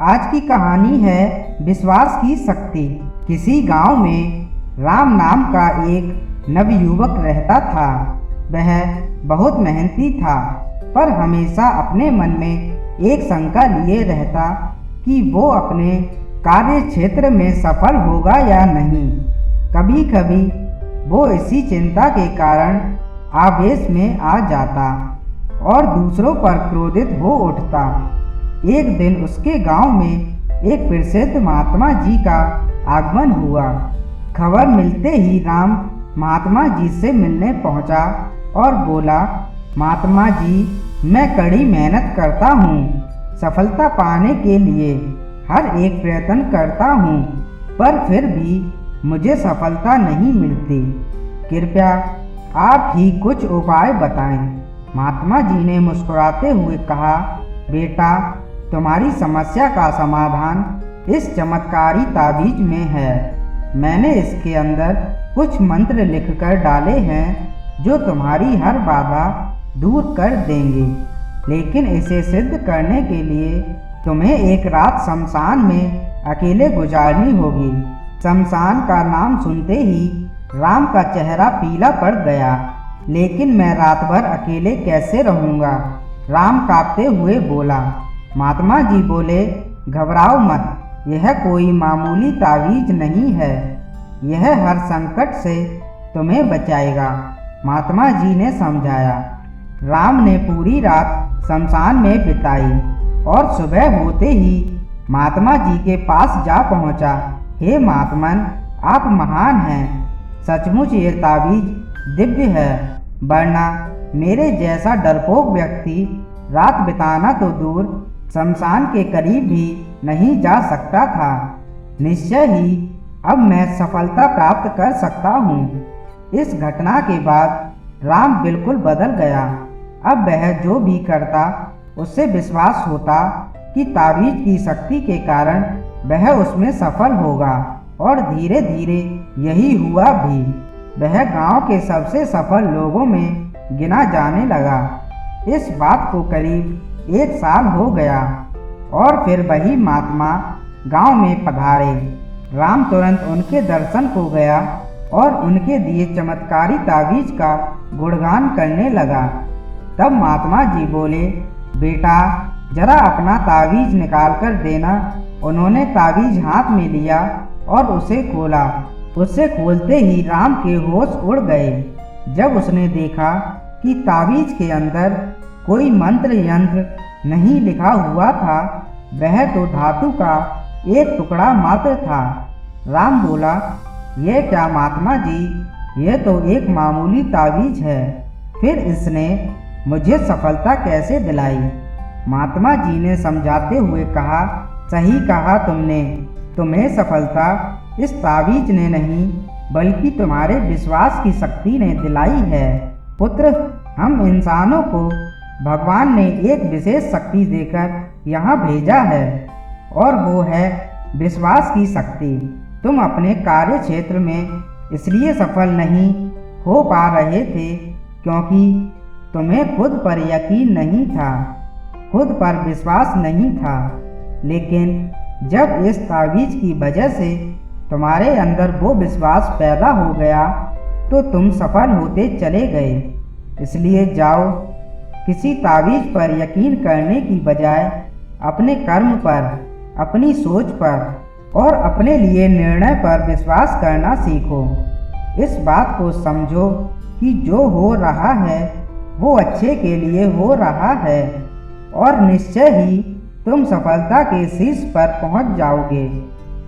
आज की कहानी है विश्वास की शक्ति। किसी गांव में राम नाम का एक नवयुवक रहता था। वह बहुत मेहनती था, पर हमेशा अपने मन में एक शंका लिए रहता कि वो अपने कार्य क्षेत्र में सफल होगा या नहीं। कभी कभी वो इसी चिंता के कारण आवेश में आ जाता और दूसरों पर क्रोधित हो उठता। एक दिन उसके गांव में एक प्रसिद्ध महात्मा जी का आगमन हुआ। खबर मिलते ही राम महात्मा जी से मिलने पहुंचा और बोला, महात्मा जी, मैं कड़ी मेहनत करता हूं, सफलता पाने के लिए हर एक प्रयत्न करता हूं, पर फिर भी मुझे सफलता नहीं मिलती। कृपया आप ही कुछ उपाय बताएं। महात्मा जी ने मुस्कुराते हुए कहा, बेटा, तुम्हारी समस्या का समाधान इस चमत्कारी ताबीज में है। मैंने इसके अंदर कुछ मंत्र लिखकर डाले हैं जो तुम्हारी हर बाधा दूर कर देंगे, लेकिन इसे सिद्ध करने के लिए तुम्हें एक रात शमशान में अकेले गुजारनी होगी। शमशान का नाम सुनते ही राम का चेहरा पीला पड़ गया। लेकिन मैं रात भर अकेले कैसे रहूँगा? राम कांपते हुए बोला। महात्मा जी बोले, घबराओ मत, यह कोई मामूली तावीज नहीं है, यह हर संकट से तुम्हें बचाएगा। महात्मा जी ने समझाया। राम ने पूरी रात शमशान में बिताई और सुबह होते ही महात्मा जी के पास जा पहुंचा। हे महात्मन, आप महान हैं, सचमुच ये तावीज दिव्य है, वरना मेरे जैसा डरपोक व्यक्ति रात बिताना तो दूर शमशान के करीब भी नहीं जा सकता था। निश्चय ही अब मैं सफलता प्राप्त कर सकता हूँ। इस घटना के बाद राम बिल्कुल बदल गया। अब वह जो भी करता उससे विश्वास होता कि तावीज की शक्ति के कारण वह उसमें सफल होगा, और धीरे धीरे यही हुआ भी। वह गांव के सबसे सफल लोगों में गिना जाने लगा। इस बात को करीब 1 साल हो गया और फिर वही महात्मा गांव में पधारे। राम तुरंत उनके दर्शन को गया और उनके दिए चमत्कारी तावीज का गुणगान करने लगा। तब महात्मा जी बोले, बेटा, जरा अपना तावीज निकाल कर देना। उन्होंने तावीज हाथ में लिया और उसे खोला। उसे खोलते ही राम के होश उड़ गए। जब उसने देखा कि तावीज के अंदर कोई मंत्र यंत्र नहीं लिखा हुआ था, वह तो धातु का एक टुकड़ा मात्र था। राम बोला, यह क्या महात्मा जी, यह तो एक मामूली तावीज है, फिर इसने मुझे सफलता कैसे दिलाई? महात्मा जी ने समझाते हुए कहा, सही कहा तुमने, तुम्हें सफलता इस तावीज ने नहीं बल्कि तुम्हारे विश्वास की शक्ति ने दिलाई है। पुत्र, हम इंसानों को भगवान ने एक विशेष शक्ति देकर यहाँ भेजा है, और वो है विश्वास की शक्ति। तुम अपने कार्य क्षेत्र में इसलिए सफल नहीं हो पा रहे थे क्योंकि तुम्हें खुद पर यकीन नहीं था, खुद पर विश्वास नहीं था। लेकिन जब इस तावीज की वजह से तुम्हारे अंदर वो विश्वास पैदा हो गया तो तुम सफल होते चले गए। इसलिए जाओ, किसी तावीज पर यकीन करने की बजाय अपने कर्म पर, अपनी सोच पर और अपने लिए निर्णय पर विश्वास करना सीखो। इस बात को समझो कि जो हो रहा है वो अच्छे के लिए हो रहा है, और निश्चय ही तुम सफलता के शीर्ष पर पहुंच जाओगे।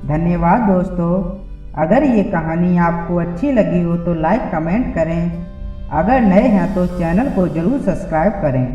धन्यवाद दोस्तों। अगर ये कहानी आपको अच्छी लगी हो तो लाइक कमेंट करें। अगर नए हैं तो चैनल को ज़रूर सब्सक्राइब करें।